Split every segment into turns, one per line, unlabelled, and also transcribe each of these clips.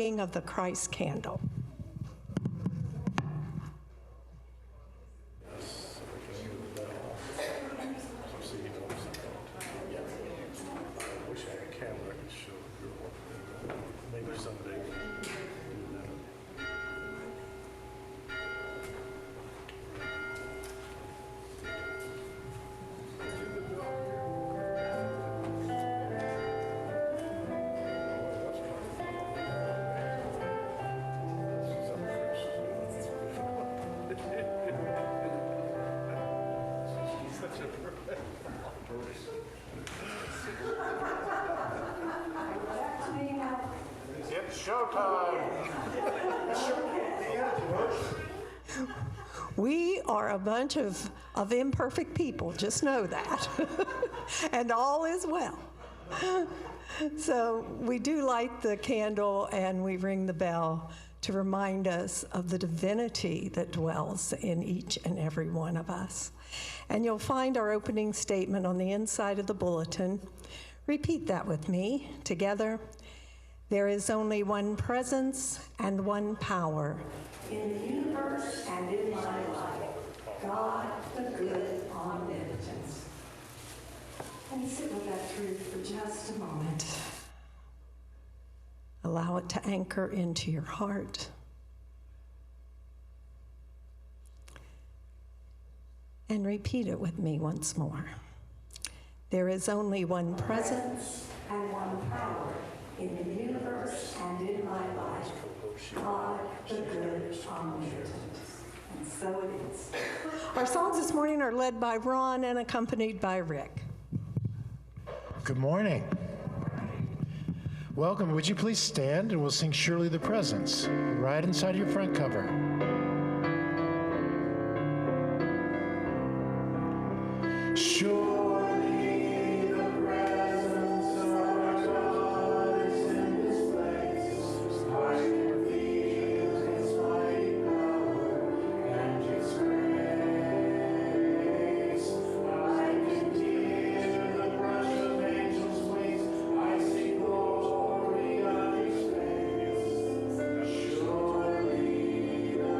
of the Christ candle. We are a bunch of imperfect people, just know that. And all is well. So we do light the candle and we ring the bell to remind us of the divinity that dwells in each and every one of us. And you'll find our opening statement on the inside of the bulletin. Repeat that with me together. There is only one presence and one power in the universe and in my life, God, the good omnipotence. And sit with that truth for just a moment. Allow it to anchor into your heart. And repeat it with me once more. There is only one presence and one power in the universe and in my life, God, the good omnipotent. And so it is. Our songs this morning are led by Ron and accompanied by Rick.
Good morning. Welcome. Would you please stand and we'll sing Surely the Presence right inside your front cover. Surely the presence of our God is in this place. I can feel His mighty power and His grace. I can hear the brush of angels' wings. I see glory on His face. Surely the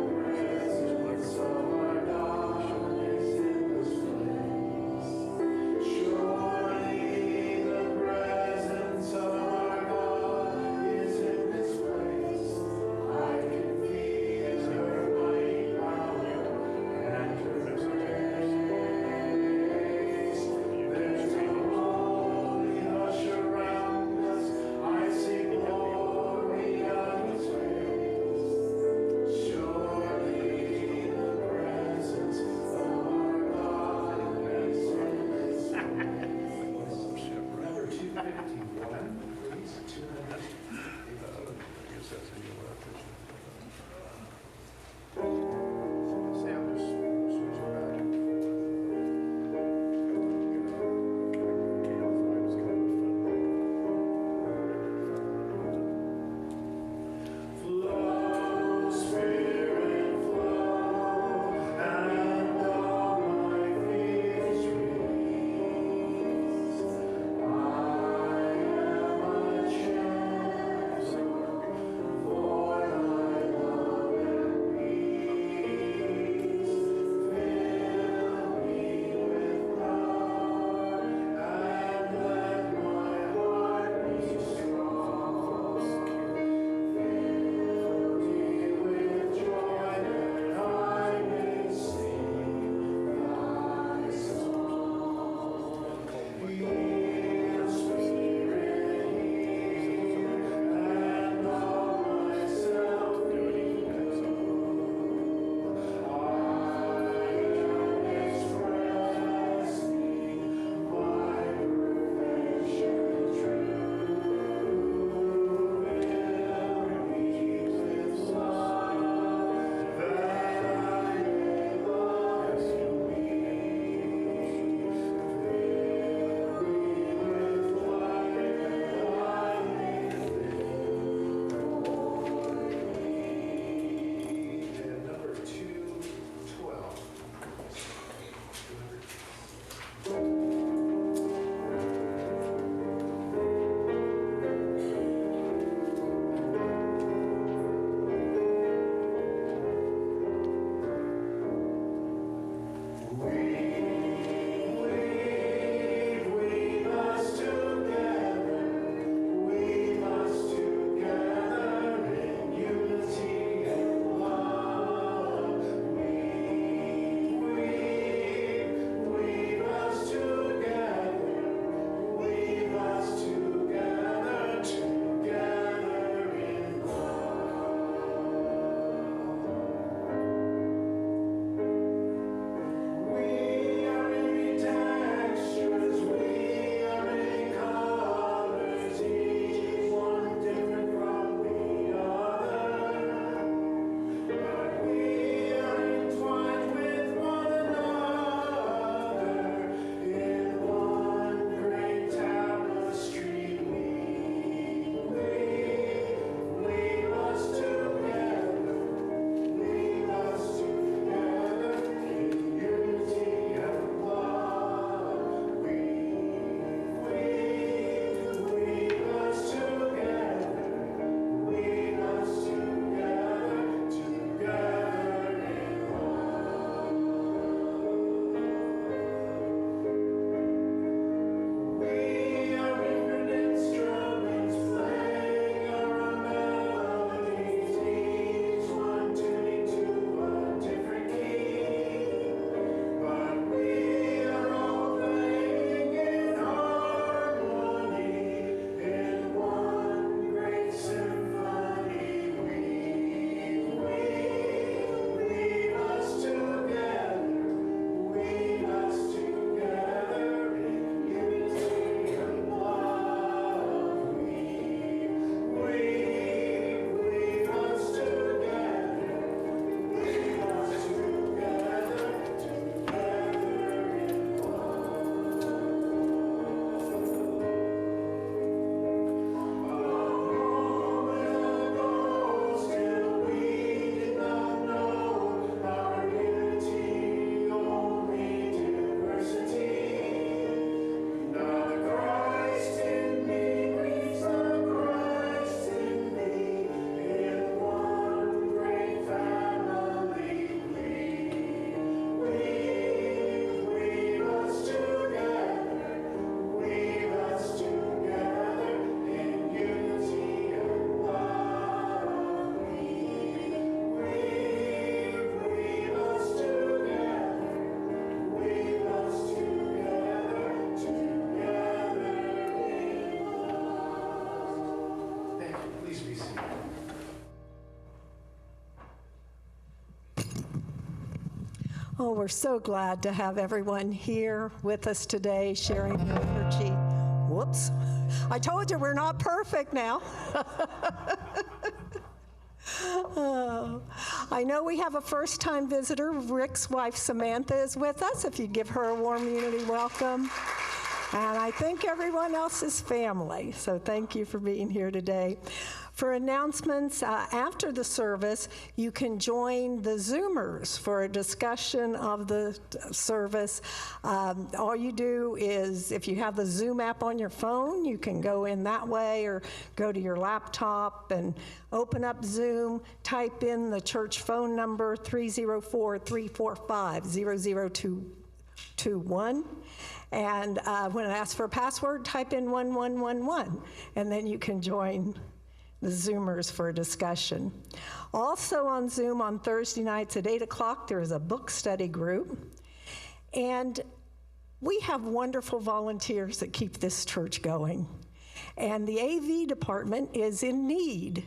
Oh, we're so glad to have everyone here with us today, sharing their energy. Whoops. I told you we're not perfect now. Oh, I know we have a first-time visitor. Rick's wife, Samantha, is with us. If you give her a warm unity welcome. And I think everyone else is family, so thank you for being here today. For announcements, after the service, you can join the Zoomers for a discussion of the service. All you do is, if you have the Zoom app on your phone, you can go in that way or go to your laptop and open up Zoom, type in the church phone number 304-345-00221. And when it asks for a password, type in 1111, and then you can join the Zoomers for a discussion. Also on Zoom on Thursday nights at 8 o'clock, there is a book study group. And we have wonderful volunteers that keep this church going. And the AV department is in need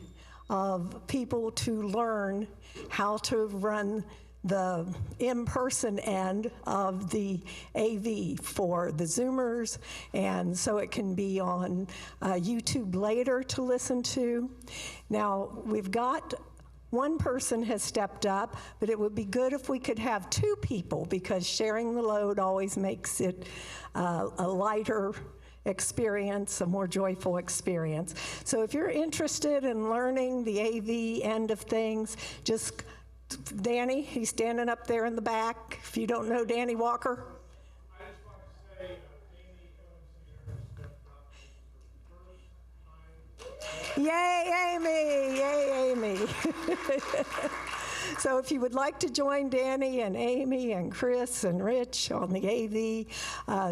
of people to learn how to run the in-person end of the AV for the Zoomers, and so it can be on YouTube later to listen to. Now, we've got one person has stepped up, but it would be good if we could have two people, because sharing the load always makes it a lighter experience, a more joyful experience. So if you're interested in learning the AV end of things, just Danny, he's standing up there in the back. If you don't know Danny Walker.
I just want to say, Amy stepped up for the first time.
Yay, Amy! Yay, Amy! So if you would like to join Danny and Amy and Chris and Rich on the AV,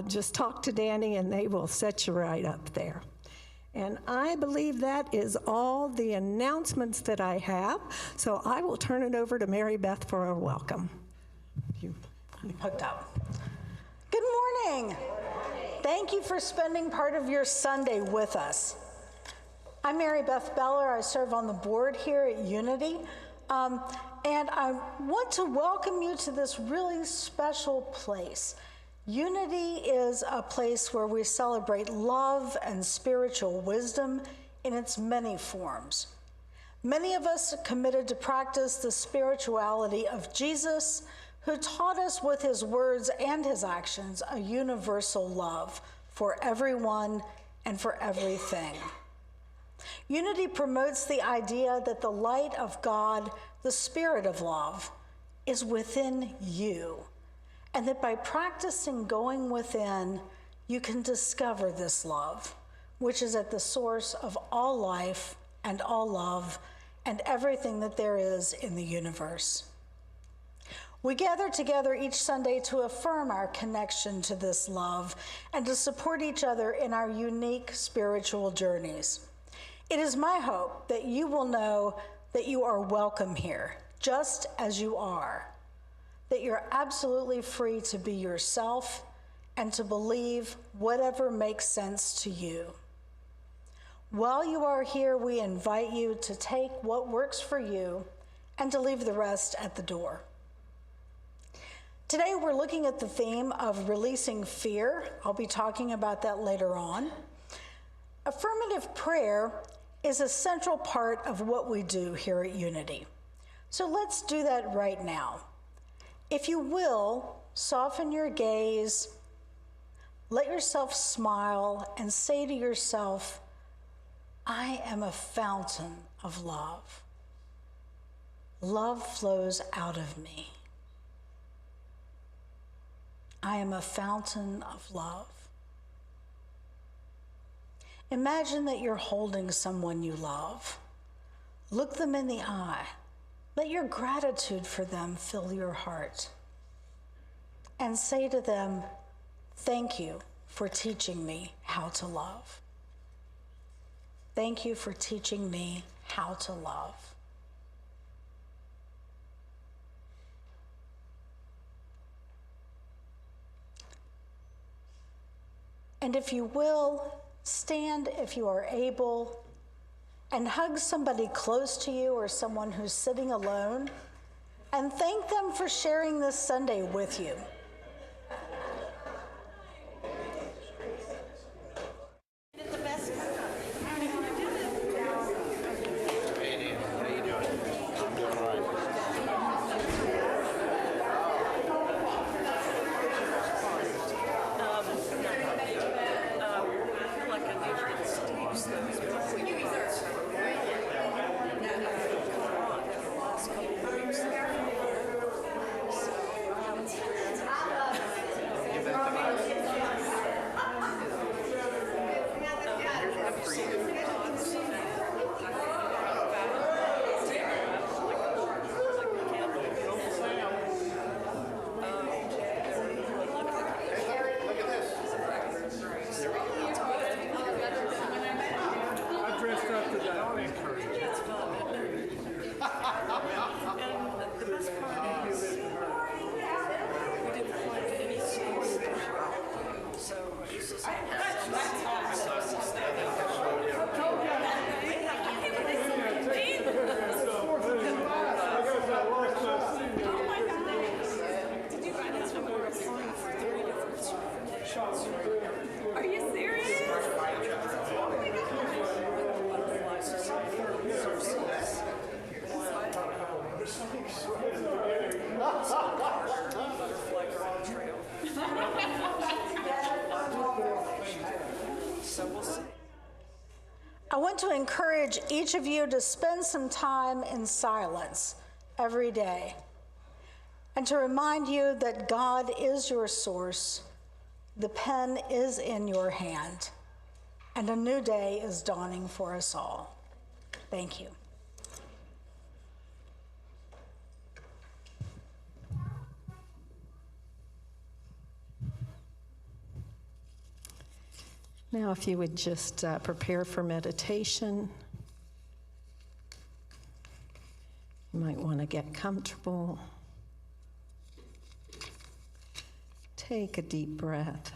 just talk to Danny and they will set you right up there. And I believe that is all the announcements that I have. So I will turn it over to Marybeth for a welcome.
You hooked up. Good morning. Thank you for spending part of your Sunday with us. I'm Marybeth Beller. I serve on the board here at Unity. And I want to welcome you to this really special place. Unity is a place where we celebrate love and spiritual wisdom in its many forms. Many of us are committed to practice the spirituality of Jesus, who taught us with his words and his actions a universal love for everyone and for everything. Unity promotes the idea that the light of God, the spirit of love, is within you, and that by practicing going within, you can discover this love, which is at the source of all life and all love and everything that there is in the universe. We gather together each Sunday to affirm our connection to this love and to support each other in our unique spiritual journeys. It is my hope that you will know that you are welcome here, just as you are, that you're absolutely free to be yourself and to believe whatever makes sense to you. While you are here, we invite you to take what works for you and to leave the rest at the door. Today, we're looking at the theme of releasing fear. I'll be talking about that later on. Affirmative prayer is a central part of what we do here at Unity. So let's do that right now. If you will, soften your gaze, let yourself smile, and say to yourself, I am a fountain of love. Love flows out of me. I am a fountain of love. Imagine that you're holding someone you love. Look them in the eye. Let your gratitude for them fill your heart. And say to them, thank you for teaching me how to love. Thank you for teaching me how to love. And if you will, stand if you are able, and hug somebody close to you or someone who's sitting alone, and thank them for sharing this Sunday with you.
Are you serious?
I want to encourage each of you to spend some time in silence every day and to remind you that God is your source, the pen is in your hand, and a new day is dawning for us all. Thank you.
Now, if you would just prepare for meditation. You might want to get comfortable. Take a deep breath.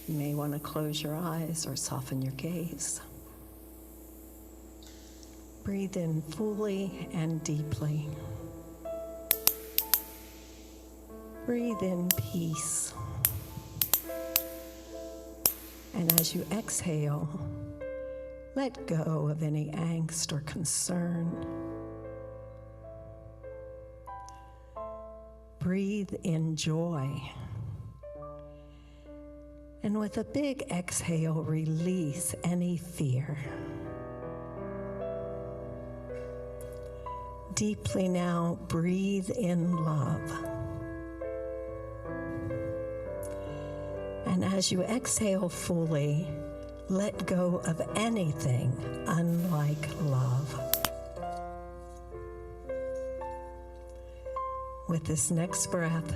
You may want to close your eyes or soften your gaze. Breathe in fully and deeply. Breathe in peace. And as you exhale, let go of any angst or concern. Breathe in joy. And with a big exhale, release any fear. Deeply now, breathe in love. And as you exhale fully, let go of anything unlike love. With this next breath,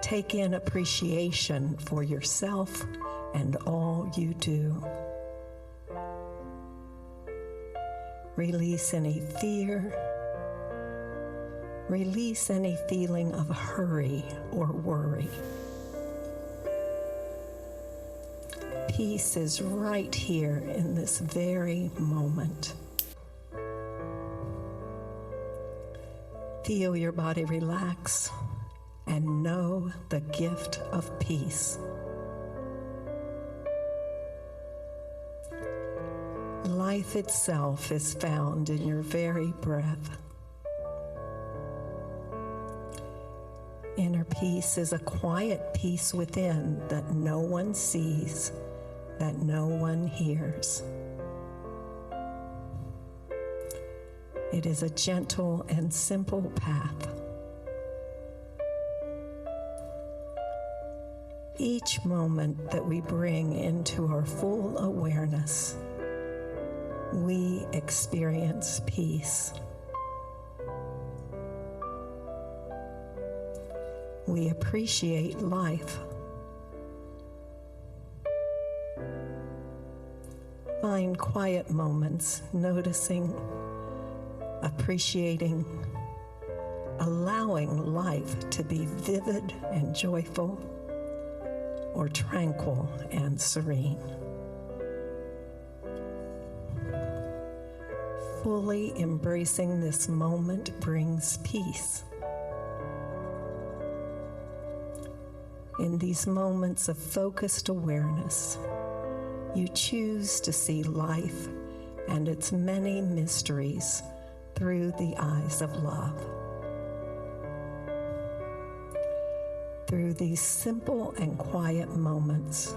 take in appreciation for yourself and all you do. Release any fear. Release any feeling of hurry or worry. Peace is right here in this very moment. Feel your body relax and know the gift of peace. Life itself is found in your very breath. Inner peace is a quiet peace within that no one sees, that no one hears. It is a gentle and simple path. Each moment that we bring into our full awareness, we experience peace. We appreciate life. Find quiet moments, noticing, appreciating, allowing life to be vivid and joyful, or tranquil and serene. fully embracing this moment brings peace. In these moments of focused awareness, you choose to see life and its many mysteries through the eyes of love. Through these simple and quiet moments,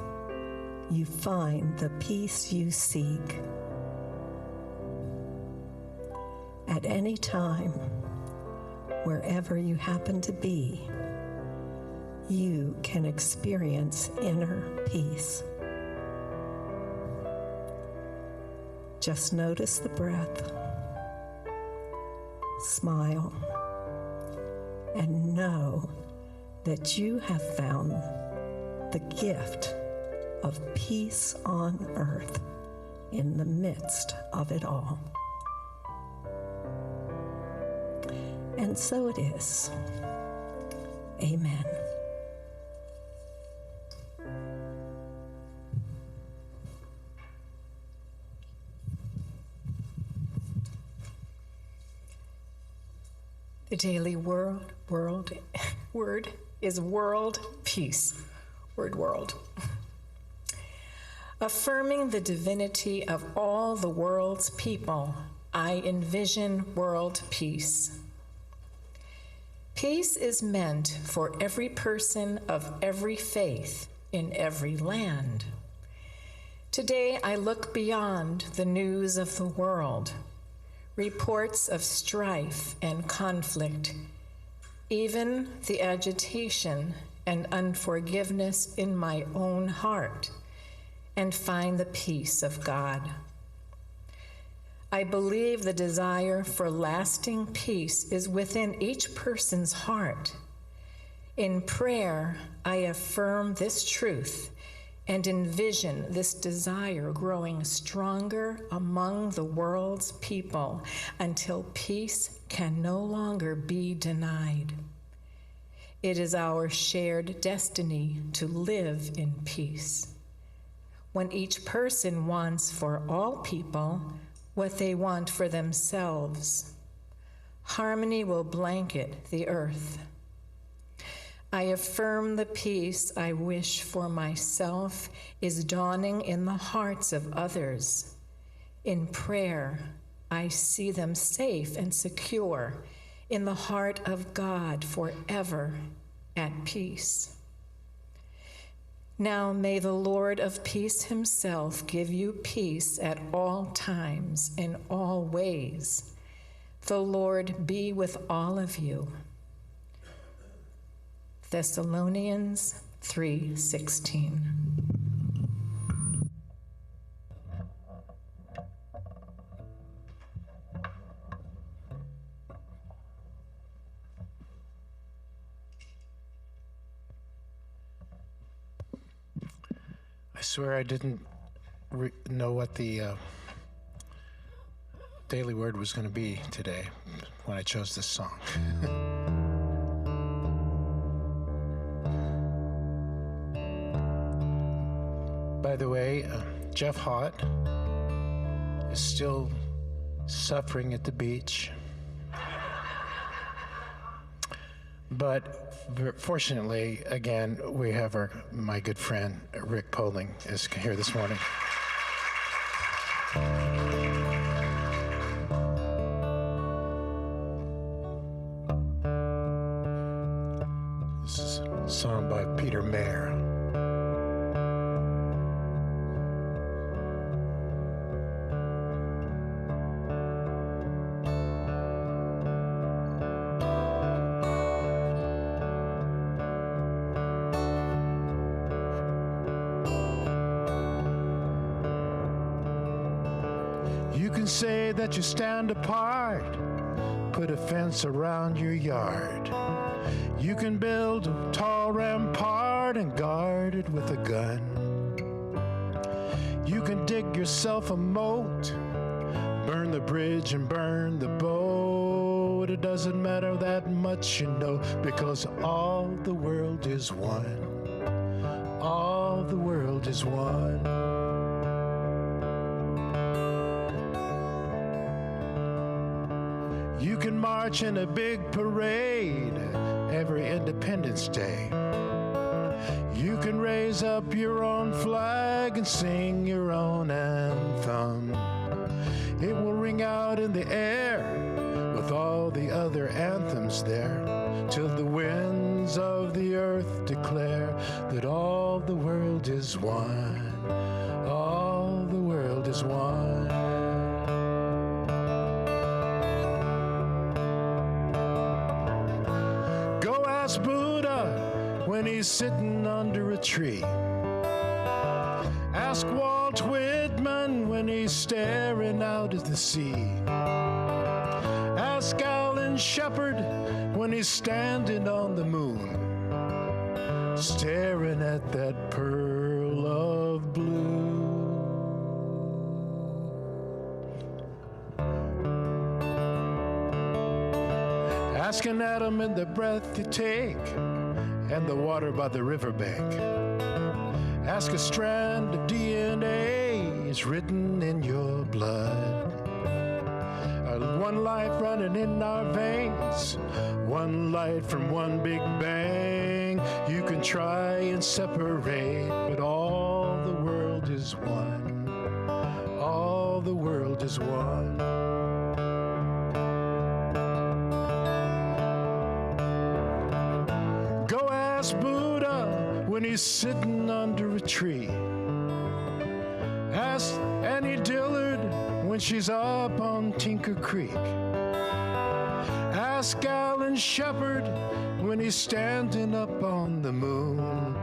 you find the peace you seek. At any time, wherever you happen to be, you can experience inner peace. Just notice the breath, smile, and know that you have found the gift of peace on earth in the midst of it all. And so it is. Amen.
The daily word is world peace. World. Affirming the divinity of all the world's people, I envision world peace. Peace is meant for every person of every faith in every land. Today I look beyond the news of the world, reports of strife and conflict, even the agitation and unforgiveness in my own heart, and find the peace of God. I believe the desire for lasting peace is within each person's heart. In prayer, I affirm this truth and envision this desire growing stronger among the world's people until peace can no longer be denied. It is our shared destiny to live in peace. When each person wants for all people what they want for themselves, harmony will blanket the earth. I affirm the peace I wish for myself is dawning in the hearts of others. In prayer, I see them safe and secure in the heart of God forever at peace. Now may the Lord of peace himself give you peace at all times, in all ways. The Lord be with all of you. Thessalonians 3:16.
I swear I didn't know what the daily word was going to be today when I chose this song. By the way, Jeff Hott is still suffering at the beach. But fortunately, again, we have my good friend Rick Poling is here this morning. This is a song by Peter Mayer. You can say that you stand apart, put a fence around your yard. You can build a tall rampart and guard it with a gun. You can dig yourself a moat, burn the bridge and burn the boat. It doesn't matter that much, you know, because all the world is one. All the world is one. can march in a big parade every Independence Day. You can raise up your own flag and sing your own anthem. It will ring out in the air with all the other anthems there, till the winds of the earth declare that all the world is one. All the world is one. Go ask Buddha when he's sitting under a tree. Ask Walt Whitman when he's staring out at the sea. Ask Alan Shepard when he's standing on the moon, staring at that pearl of blue. Ask an atom in the breath you take and the water by the riverbank. Ask a strand of DNA is written in your blood. One life running in our veins, one light from one big bang. You can try and separate, but all the world is one. All the world is one. Go ask Buddha when he's sitting under a tree. Ask Annie Dillard when she's up on Tinker Creek. Ask Alan Shepard when he's standing up on the moon,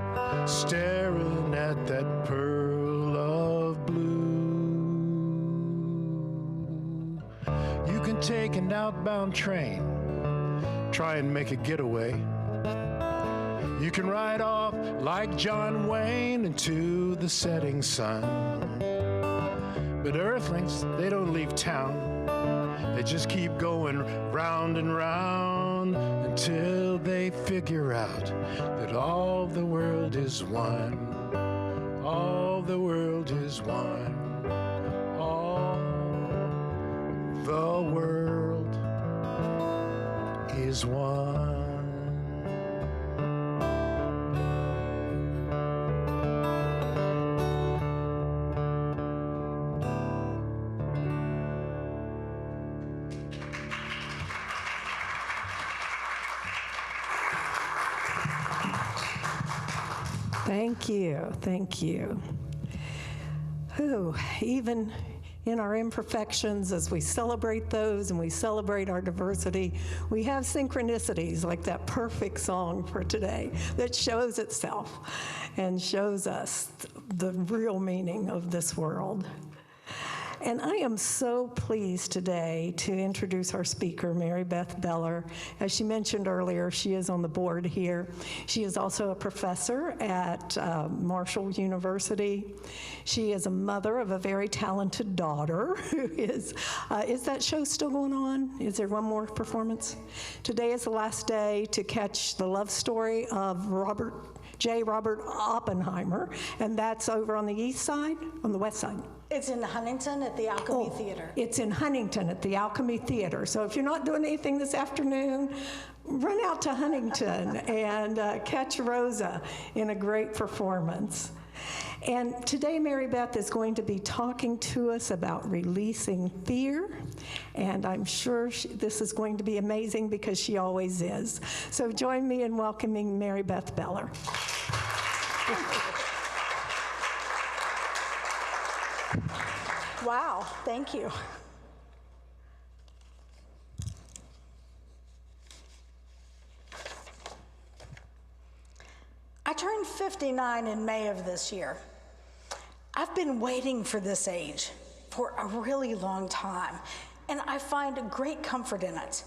staring at that pearl of blue. You can take an outbound train, try and make a getaway. You can ride off like John Wayne into the setting sun. But earthlings, they don't leave town. They just keep going round and round until they figure out that all the world is one. All the world is one. All the world is one.
Thank you, thank you. Whew, even in our imperfections, as we celebrate those and we celebrate our diversity, we have synchronicities like that perfect song for today that shows itself and shows us the real meaning of this world. And I am so pleased today to introduce our speaker, Marybeth Beller. As she mentioned earlier, she is on the board here. She is also a professor at Marshall University. She is a mother of a very talented daughter who is that show still going on? Is there one more performance? Today is the last day to catch the love story of Robert Oppenheimer, and that's over on the east side, on the west side.
It's in Huntington at the Alchemy Theater.
It's in Huntington at the Alchemy Theater. So if you're not doing anything this afternoon, run out to Huntington and catch Rosa in a great performance. And today, Marybeth is going to be talking to us about releasing fear, and I'm sure this is going to be amazing because she always is. So join me in welcoming Marybeth Beller.
Wow, thank you. I turned 59 in May of this year. I've been waiting for this age for a really long time, and I find great comfort in it.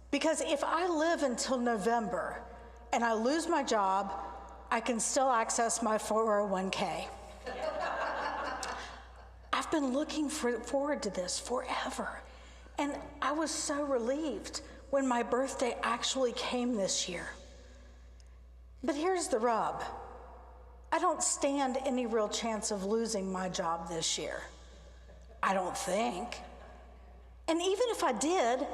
Because if I live until November and I lose my job, I can still access my 401k. I've been looking forward to this forever, and I was so relieved when my birthday actually came this year. But here's the rub. I don't stand any real chance of losing my job this year. I don't think. And even if I did,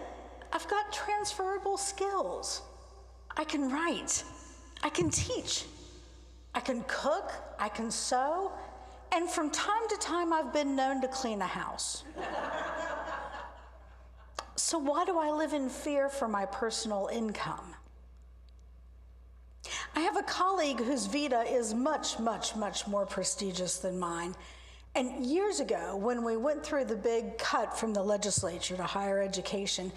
I've got transferable skills. I can write, I can teach, I can cook, I can sew, and from time to time I've been known to clean a house. So why do I live in fear for my personal income? I have a colleague whose vita is much, much, much more prestigious than mine. And years ago, when we went through the big cut from the legislature to higher education,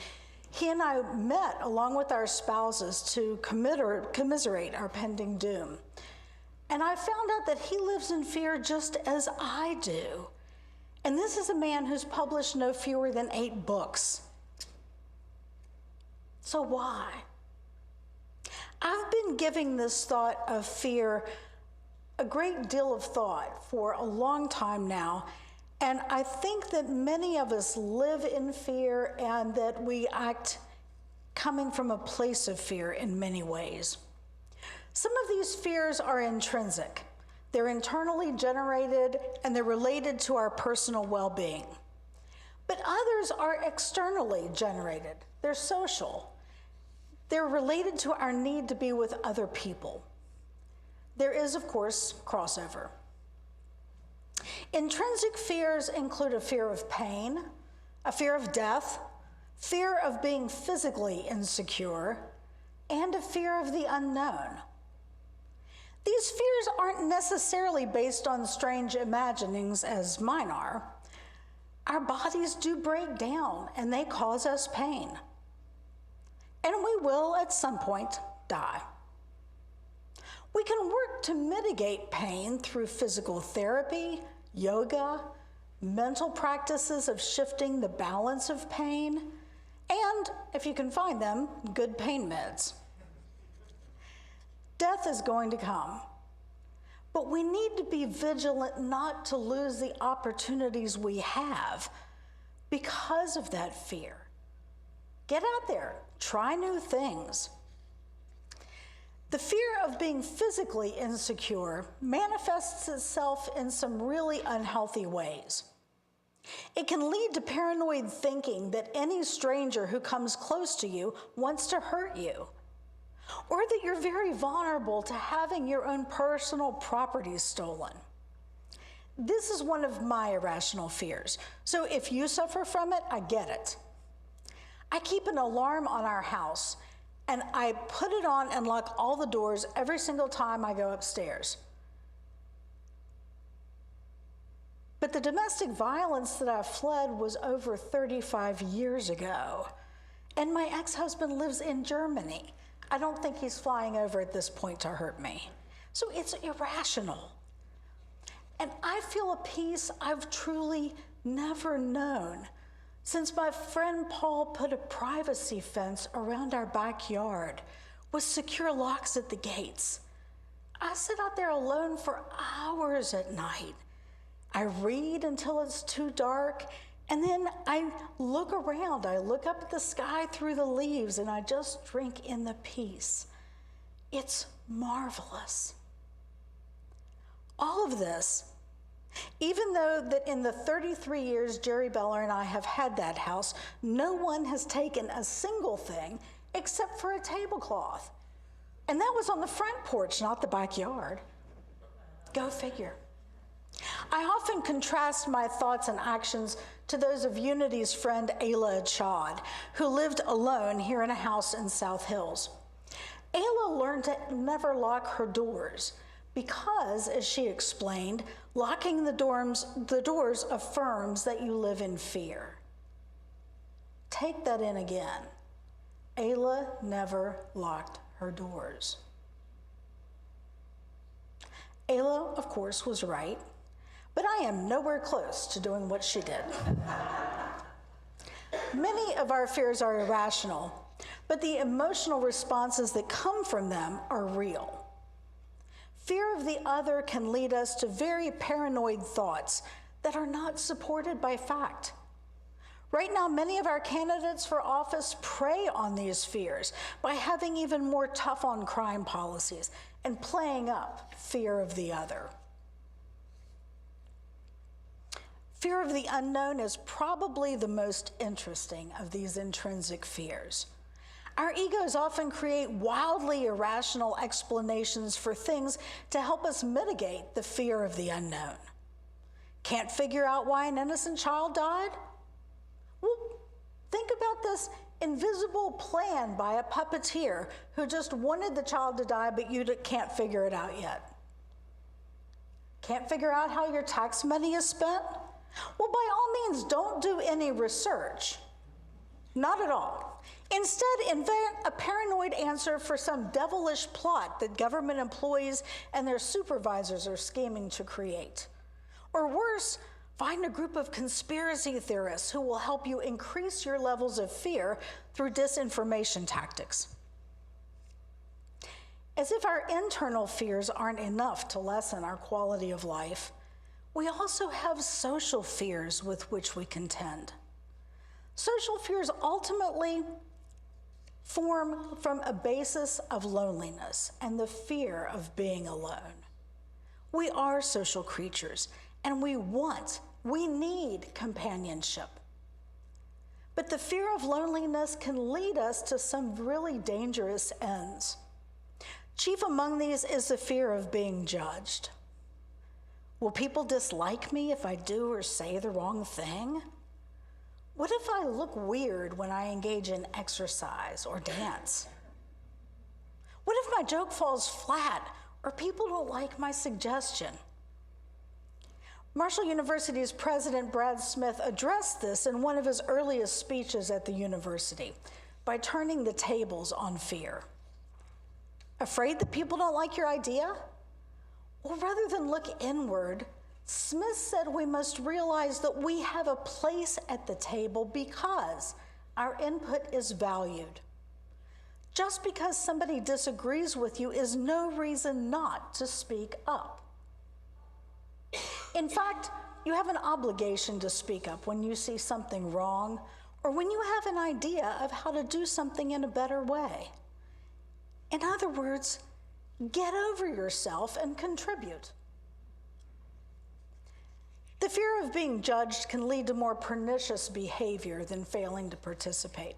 he and I met along with our spouses to commiserate our pending doom. And I found out that he lives in fear just as I do. And this is a man who's published no fewer than 8 books. So why? I've been giving this thought of fear a great deal of thought for a long time now, and I think that many of us live in fear and that we act coming from a place of fear in many ways. Some of these fears are intrinsic. They're internally generated and they're related to our personal well-being. But others are externally generated. They're social. They're related to our need to be with other people. There is, of course, crossover. Intrinsic fears include a fear of pain, a fear of death, fear of being physically insecure, and a fear of the unknown. These fears aren't necessarily based on strange imaginings as mine are. Our bodies do break down and they cause us pain. And we will at some point die. We can work to mitigate pain through physical therapy, yoga, mental practices of shifting the balance of pain, and, if you can find them, good pain meds. Death is going to come, but we need to be vigilant not to lose the opportunities we have because of that fear. Get out there, try new things. The fear of being physically insecure manifests itself in some really unhealthy ways. It can lead to paranoid thinking that any stranger who comes close to you wants to hurt you, or that you're very vulnerable to having your own personal property stolen. This is one of my irrational fears, so if you suffer from it, I get it. I keep an alarm on our house, and I put it on and lock all the doors every single time I go upstairs. But the domestic violence that I fled was over 35 years ago, and my ex-husband lives in Germany. I don't think he's flying over at this point to hurt me. So it's irrational. And I feel a peace I've truly never known since my friend Paul put a privacy fence around our backyard with secure locks at the gates. I sit out there alone for hours at night. I read until it's too dark, and then I look around. I look up at the sky through the leaves, and I just drink in the peace. It's marvelous. All of this, even though that in the 33 years Jerry Beller and I have had that house, no one has taken a single thing except for a tablecloth. And that was on the front porch, not the backyard. Go figure. I often contrast my thoughts and actions to those of Unity's friend Ayla Achad, who lived alone here in a house in South Hills. Ayla learned to never lock her doors because, as she explained, locking the doors affirms that you live in fear. Take that in again. Ayla never locked her doors. Ayla, of course, was right, but I am nowhere close to doing what she did. Many of our fears are irrational, but the emotional responses that come from them are real. Fear of the other can lead us to very paranoid thoughts that are not supported by fact. Right now, many of our candidates for office prey on these fears by having even more tough on crime policies and playing up fear of the other. Fear of the unknown is probably the most interesting of these intrinsic fears. Our egos often create wildly irrational explanations for things to help us mitigate the fear of the unknown. Can't figure out why an innocent child died? Well, think about this invisible plan by a puppeteer who just wanted the child to die, but you can't figure it out yet. Can't figure out how your tax money is spent? Well, by all means, don't do any research. Not at all. Instead, invent a paranoid answer for some devilish plot that government employees and their supervisors are scheming to create. Or worse, find a group of conspiracy theorists who will help you increase your levels of fear through disinformation tactics. As if our internal fears aren't enough to lessen our quality of life, we also have social fears with which we contend. Social fears ultimately form from a basis of loneliness and the fear of being alone. We are social creatures, and we need companionship. But the fear of loneliness can lead us to some really dangerous ends. Chief among these is the fear of being judged. Will people dislike me if I do or say the wrong thing? What if I look weird when I engage in exercise or dance? What if my joke falls flat or people don't like my suggestion? Marshall University's president, Brad Smith, addressed this in one of his earliest speeches at the university by turning the tables on fear. Afraid that people don't like your idea? Well, rather than look inward, Smith said we must realize that we have a place at the table because our input is valued. Just because somebody disagrees with you is no reason not to speak up. In fact, you have an obligation to speak up when you see something wrong or when you have an idea of how to do something in a better way. In other words, get over yourself and contribute. The fear of being judged can lead to more pernicious behavior than failing to participate.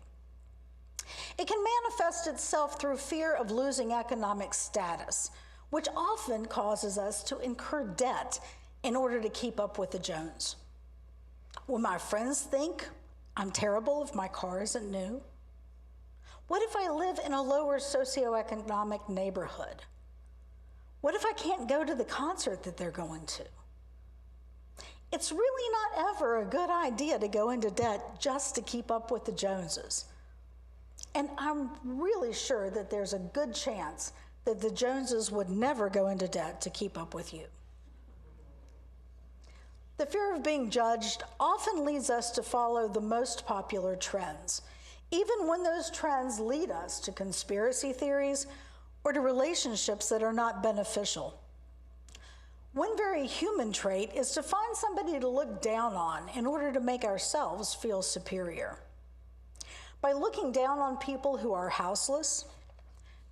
It can manifest itself through fear of losing economic status, which often causes us to incur debt in order to keep up with the Jones. Will my friends think I'm terrible if my car isn't new? What if I live in a lower socioeconomic neighborhood? What if I can't go to the concert that they're going to? It's really not ever a good idea to go into debt just to keep up with the Joneses. And I'm really sure that there's a good chance that the Joneses would never go into debt to keep up with you. The fear of being judged often leads us to follow the most popular trends, even when those trends lead us to conspiracy theories or to relationships that are not beneficial. One very human trait is to find somebody to look down on in order to make ourselves feel superior. By looking down on people who are houseless,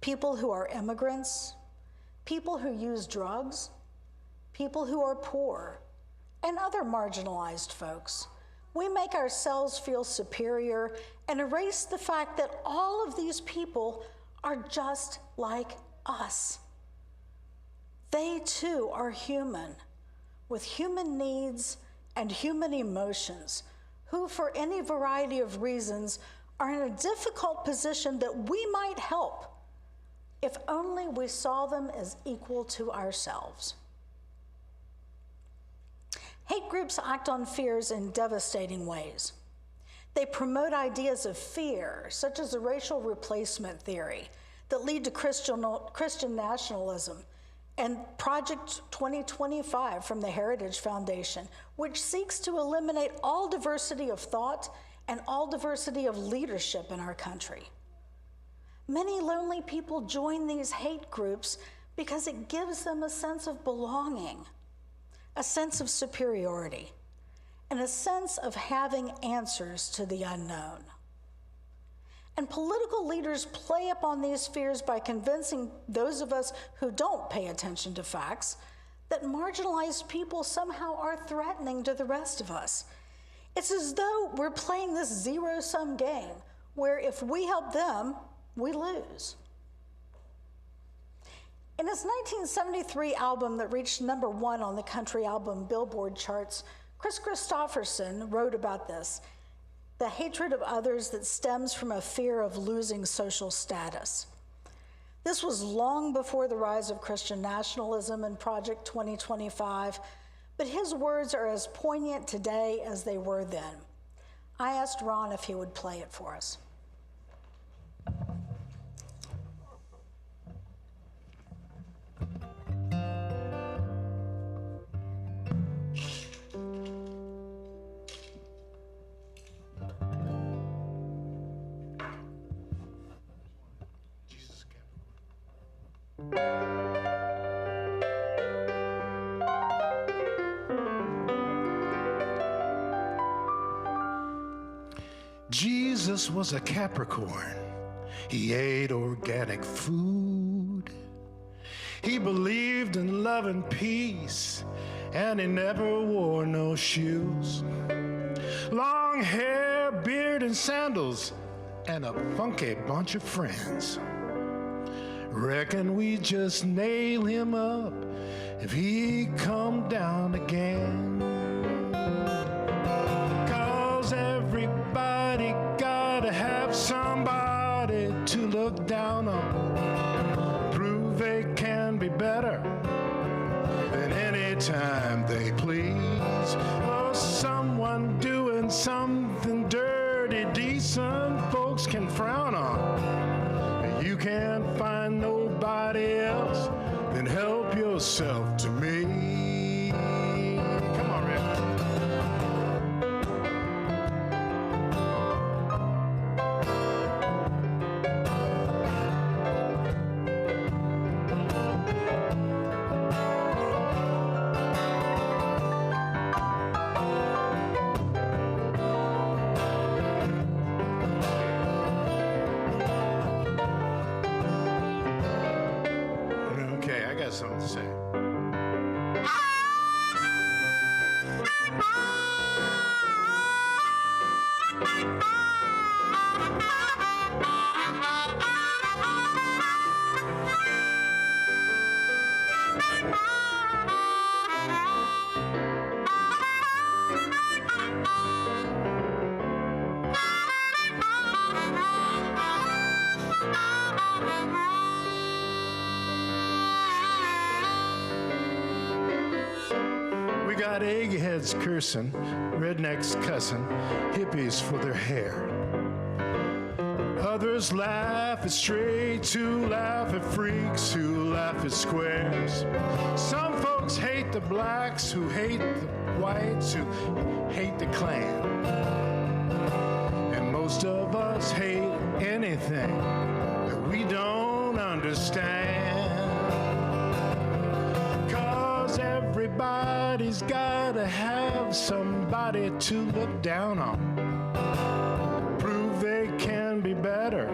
people who are immigrants, people who use drugs, people who are poor, and other marginalized folks, we make ourselves feel superior and erase the fact that all of these people are just like us. They too are human, with human needs and human emotions, who for any variety of reasons are in a difficult position that we might help if only we saw them as equal to ourselves. Hate groups act on fears in devastating ways. They promote ideas of fear, such as the racial replacement theory, that lead to Christian nationalism, and Project 2025 from the Heritage Foundation, which seeks to eliminate all diversity of thought and all diversity of leadership in our country. Many lonely people join these hate groups because it gives them a sense of belonging, a sense of superiority, and a sense of having answers to the unknown. And political leaders play upon these fears by convincing those of us who don't pay attention to facts that marginalized people somehow are threatening to the rest of us. It's as though we're playing this zero-sum game where if we help them, we lose. In his 1973 album that reached #1 on the country album Billboard charts, Chris Christopherson wrote about this, the hatred of others that stems from a fear of losing social status. This was long before the rise of Christian nationalism and Project 2025, but his words are as poignant today as they were then. I asked Ron if he would play it for us.
Jesus was a Capricorn. He ate organic food. He believed in love and peace, and he never wore no shoes. Long hair, beard, and sandals, and a funky bunch of friends. Reckon we just nail him up if he come down again. 'Cause everybody gotta have somebody to look down on, prove they can be better than any time they please. Or someone doing something dirty, decent folks can frown on. You can't find nobody else, then help yourself to me. Come on, Rick. Okay, I got something to say. We got eggheads cursing, rednecks cussing, hippies for their hair. Others laugh at straights who laugh at freaks who laugh at squares. Some folks hate the blacks who hate the whites who hate the Klan. And most of us hate anything that we don't understand. 'Cause everybody's gotta have somebody to look down on, prove they can be better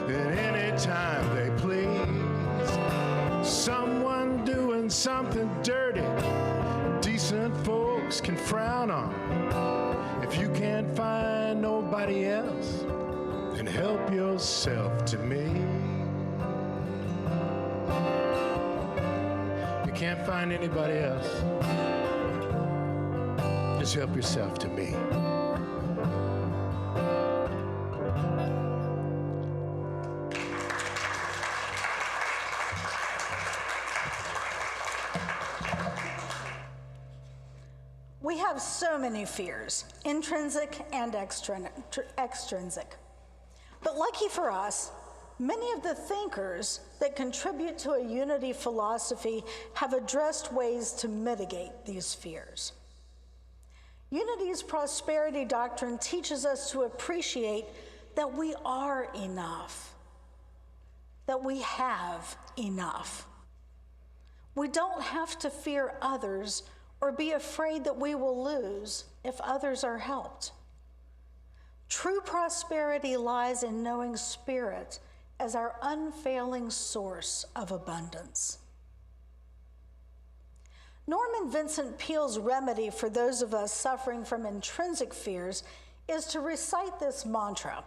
than any time they please. Someone doing something dirty, decent folks can frown on. If you can't find nobody else, then help yourself to me. You can't find anybody else, just help yourself to me.
We have so many fears, intrinsic and extrinsic. But lucky for us, many of the thinkers that contribute to a unity philosophy have addressed ways to mitigate these fears. Unity's prosperity doctrine teaches us to appreciate that we are enough, that we have enough. We don't have to fear others or be afraid that we will lose if others are helped. True prosperity lies in knowing Spirit as our unfailing source of abundance. Norman Vincent Peale's remedy for those of us suffering from intrinsic fears is to recite this mantra: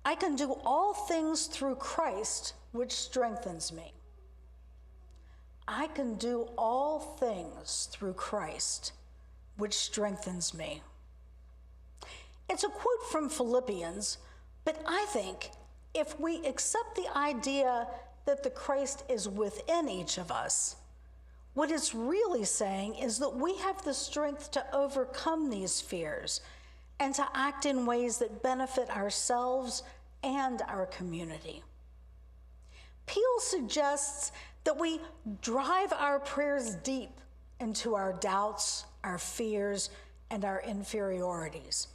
I can do all things through Christ, which strengthens me. I can do all things through Christ, which strengthens me. It's a quote from Philippians, but I think if we accept the idea that the Christ is within each of us, what it's really saying is that we have the strength to overcome these fears and to act in ways that benefit ourselves and our community. Peale suggests that we drive our prayers deep into our doubts, our fears, and our inferiorities.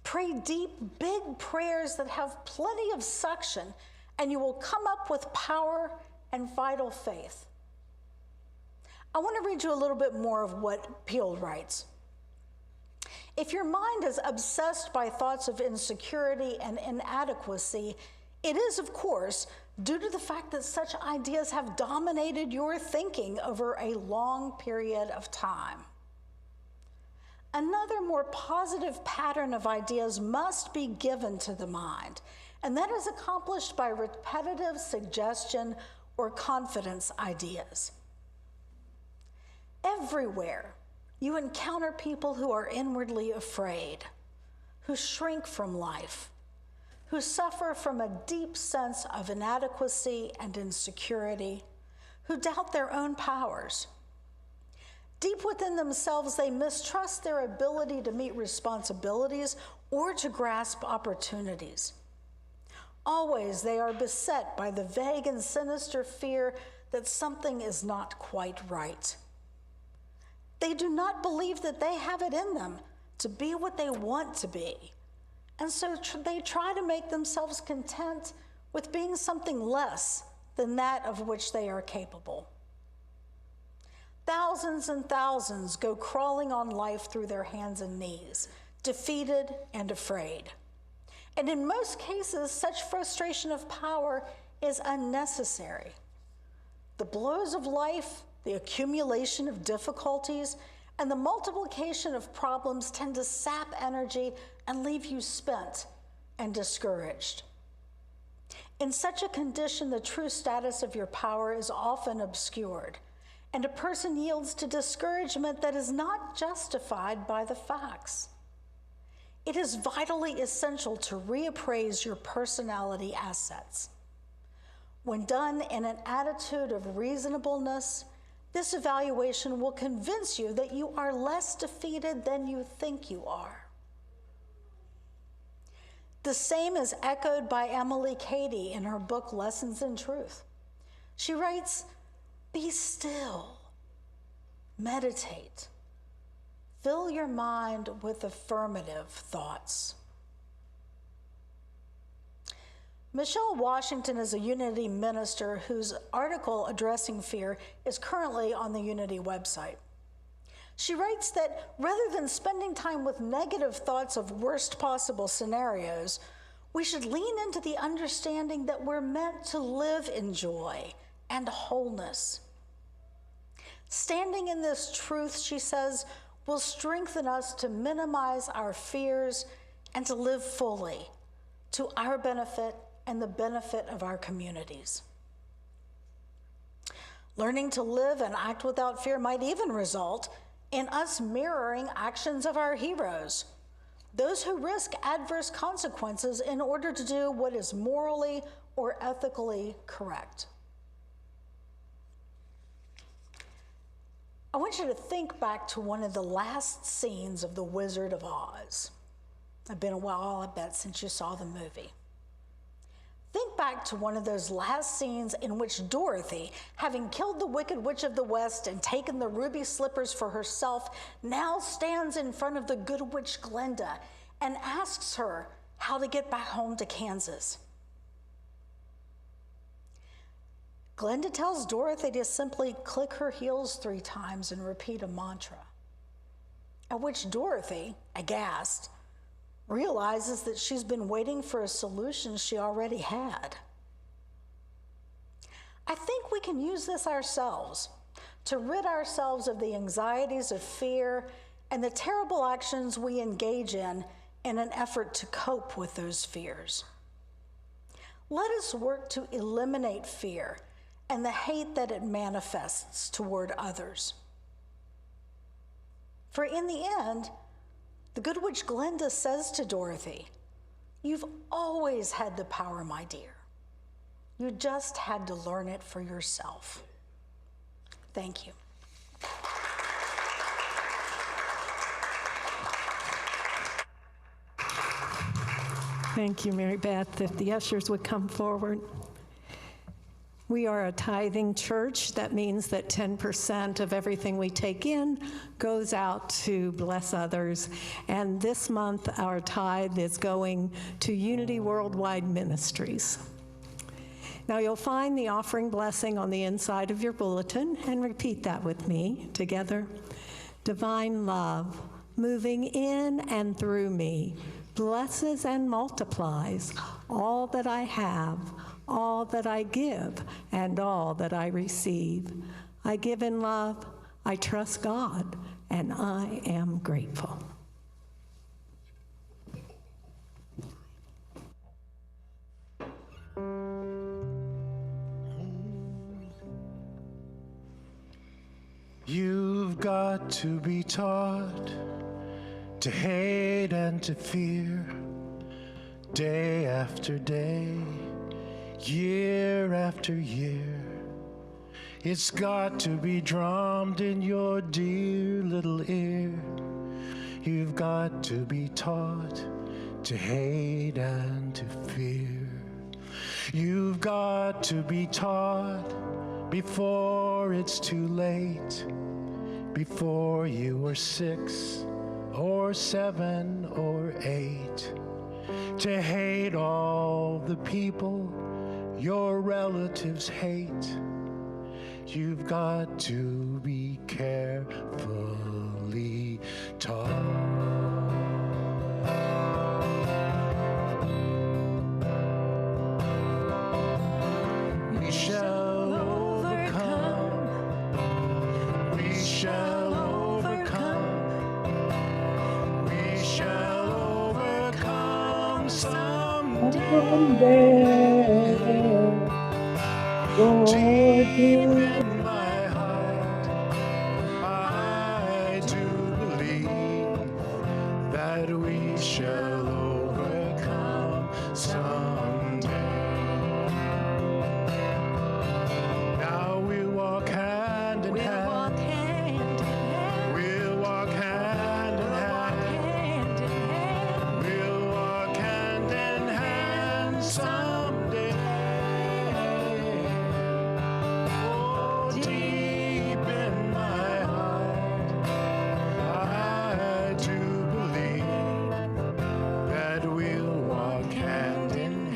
Pray deep, big prayers that have plenty of suction, and you will come up with power and vital faith. I want to read you a little bit more of what Peale writes. If your mind is obsessed by thoughts of insecurity and inadequacy, it is, of course, due to the fact that such ideas have dominated your thinking over a long period of time. Another more positive pattern of ideas must be given to the mind, and that is accomplished by repetitive suggestion or confidence ideas. Everywhere you encounter people who are inwardly afraid, who shrink from life, who suffer from a deep sense of inadequacy and insecurity, who doubt their own powers. Deep within themselves, they mistrust their ability to meet responsibilities or to grasp opportunities. Always they are beset by the vague and sinister fear that something is not quite right. They do not believe that they have it in them to be what they want to be. And so they try to make themselves content with being something less than that of which they are capable. Thousands and thousands go crawling on life through their hands and knees, defeated and afraid. And in most cases, such frustration of power is unnecessary. The blows of life, the accumulation of difficulties, and the multiplication of problems tend to sap energy and leave you spent and discouraged. In such a condition, the true status of your power is often obscured, and a person yields to discouragement that is not justified by the facts. It is vitally essential to reappraise your personality assets. When done in an attitude of reasonableness, this evaluation will convince you that you are less defeated than you think you are. The same is echoed by Emily Cady in her book, Lessons in Truth. She writes, "Be still, meditate, fill your mind with affirmative thoughts." Michelle Washington is a Unity minister whose article addressing fear is currently on the Unity website. She writes that rather than spending time with negative thoughts of worst possible scenarios, we should lean into the understanding that we're meant to live in joy and wholeness. Standing in this truth, she says, will strengthen us to minimize our fears and to live fully to our benefit and the benefit of our communities. Learning to live and act without fear might even result in us mirroring actions of our heroes, those who risk adverse consequences in order to do what is morally or ethically correct. I want you to think back to one of the last scenes of The Wizard of Oz. It's been a while, I bet, since you saw the movie. Think back to one of those last scenes in which Dorothy, having killed the Wicked Witch of the West and taken the ruby slippers for herself, now stands in front of the good witch Glinda and asks her how to get back home to Kansas. Glinda tells Dorothy to simply click her heels 3 times and repeat a mantra, at which Dorothy, aghast, realizes that she's been waiting for a solution she already had. I think we can use this ourselves to rid ourselves of the anxieties of fear and the terrible actions we engage in an effort to cope with those fears. Let us work to eliminate fear and the hate that it manifests toward others. For in the end, the good witch Glinda says to Dorothy, "You've always had the power, my dear. You just had to learn it for yourself." Thank you.
Thank you, Marybeth. If the ushers would come forward. We are a tithing church. That means that 10% of everything we take in goes out to bless others. And this month, our tithe is going to Unity Worldwide Ministries. Now, you'll find the offering blessing on the inside of your bulletin, and repeat that with me together. Divine love, moving in and through me, blesses and multiplies all that I have, all that I give, and all that I receive. I give in love, I trust God, and I am grateful.
You've got to be taught to hate and to fear, day after day, year after year. It's got to be drummed in your dear little ear. You've got to be taught to hate and to fear. You've got to be taught before it's too late, before you were 6 or 7 or 8, to hate all the people your relatives hate. You've got to be carefully taught. We shall overcome. We shall overcome. We shall overcome someday. Deep in my heart, I do believe that we shall overcome someday. Now we'll walk hand in hand. We'll walk hand in hand. We'll walk hand in hand someday. Oh, deep in my heart, I do believe that we'll walk hand in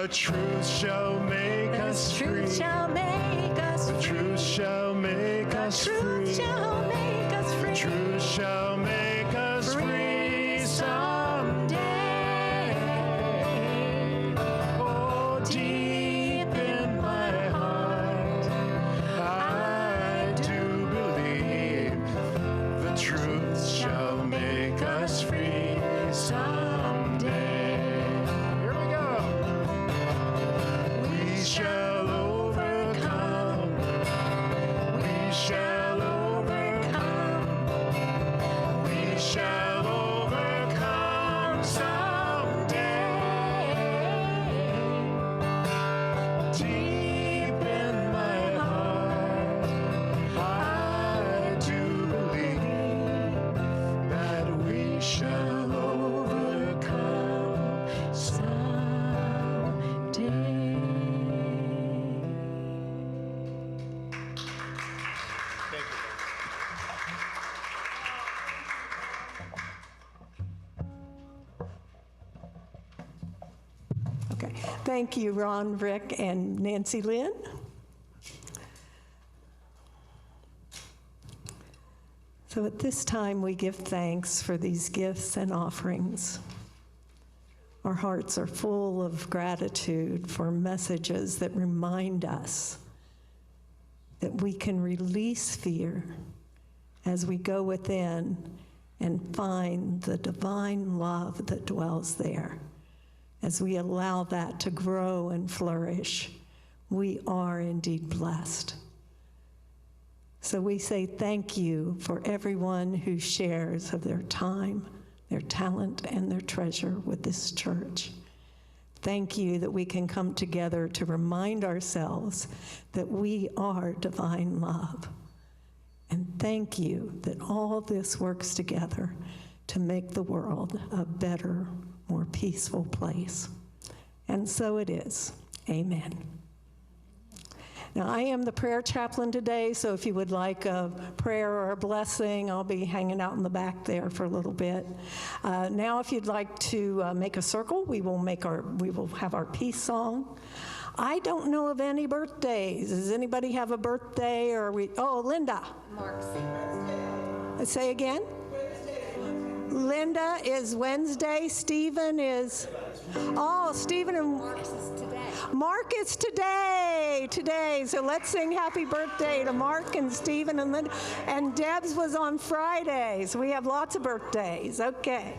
The truth shall make us free.
Truth shall make us
The
free.
truth shall make us free.
Truth shall make us free.
Truth shall make us free someday. Oh, deep in my heart, I do believe the truth shall make us free someday. Here we go. We shall overcome. We shall overcome. We shall overcome someday. Deep in my heart, I do believe that we shall overcome someday.
Okay. Thank you, Ron, Rick, and Nancy Lynn. So at this time, we give thanks for these gifts and offerings. Our hearts are full of gratitude for messages that remind us that we can release fear as we go within and find the divine love that dwells there. As we allow that to grow and flourish, we are indeed blessed. So we say thank you for everyone who shares of their time, their talent, and their treasure with this church. Thank you that we can come together to remind ourselves that we are divine love. And thank you that all this works together to make the world a better, more peaceful place. And so it is. Amen. Now, I am the prayer chaplain today, so if you would like a prayer or a blessing, I'll be hanging out in the back there for a little bit. Now, if you'd like to make a circle, we will have our peace song. I don't know of any birthdays. Does anybody have a birthday? Oh, Linda.
Mark's Wednesday.
Say again? Linda is Wednesday. Stephen is, Stephen and
Mark's is today.
Mark is today. So let's sing happy birthday to Mark and Stephen and Linda. And Deb's was on Friday, so we have lots of birthdays. Okay.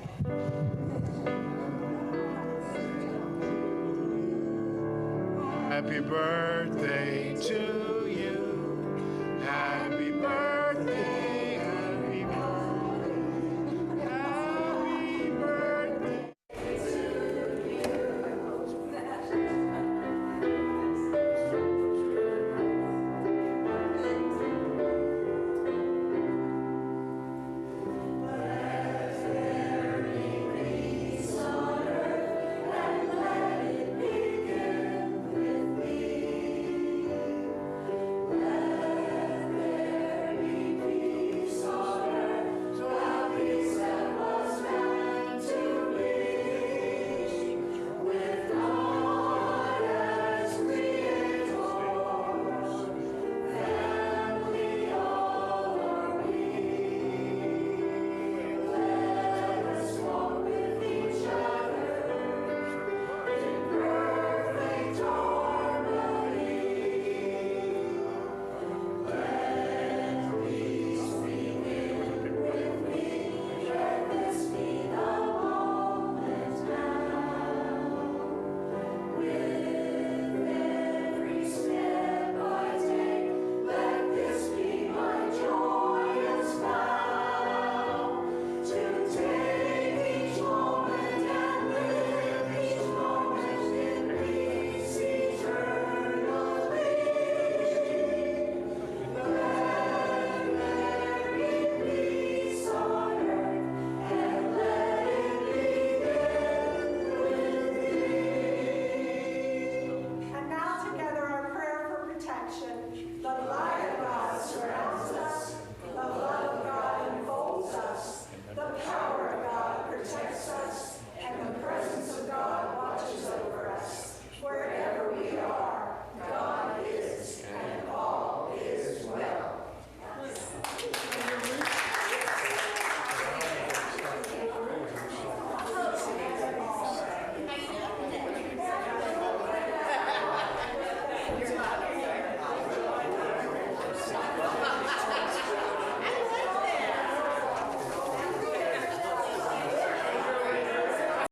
Happy birthday to you. Happy birthday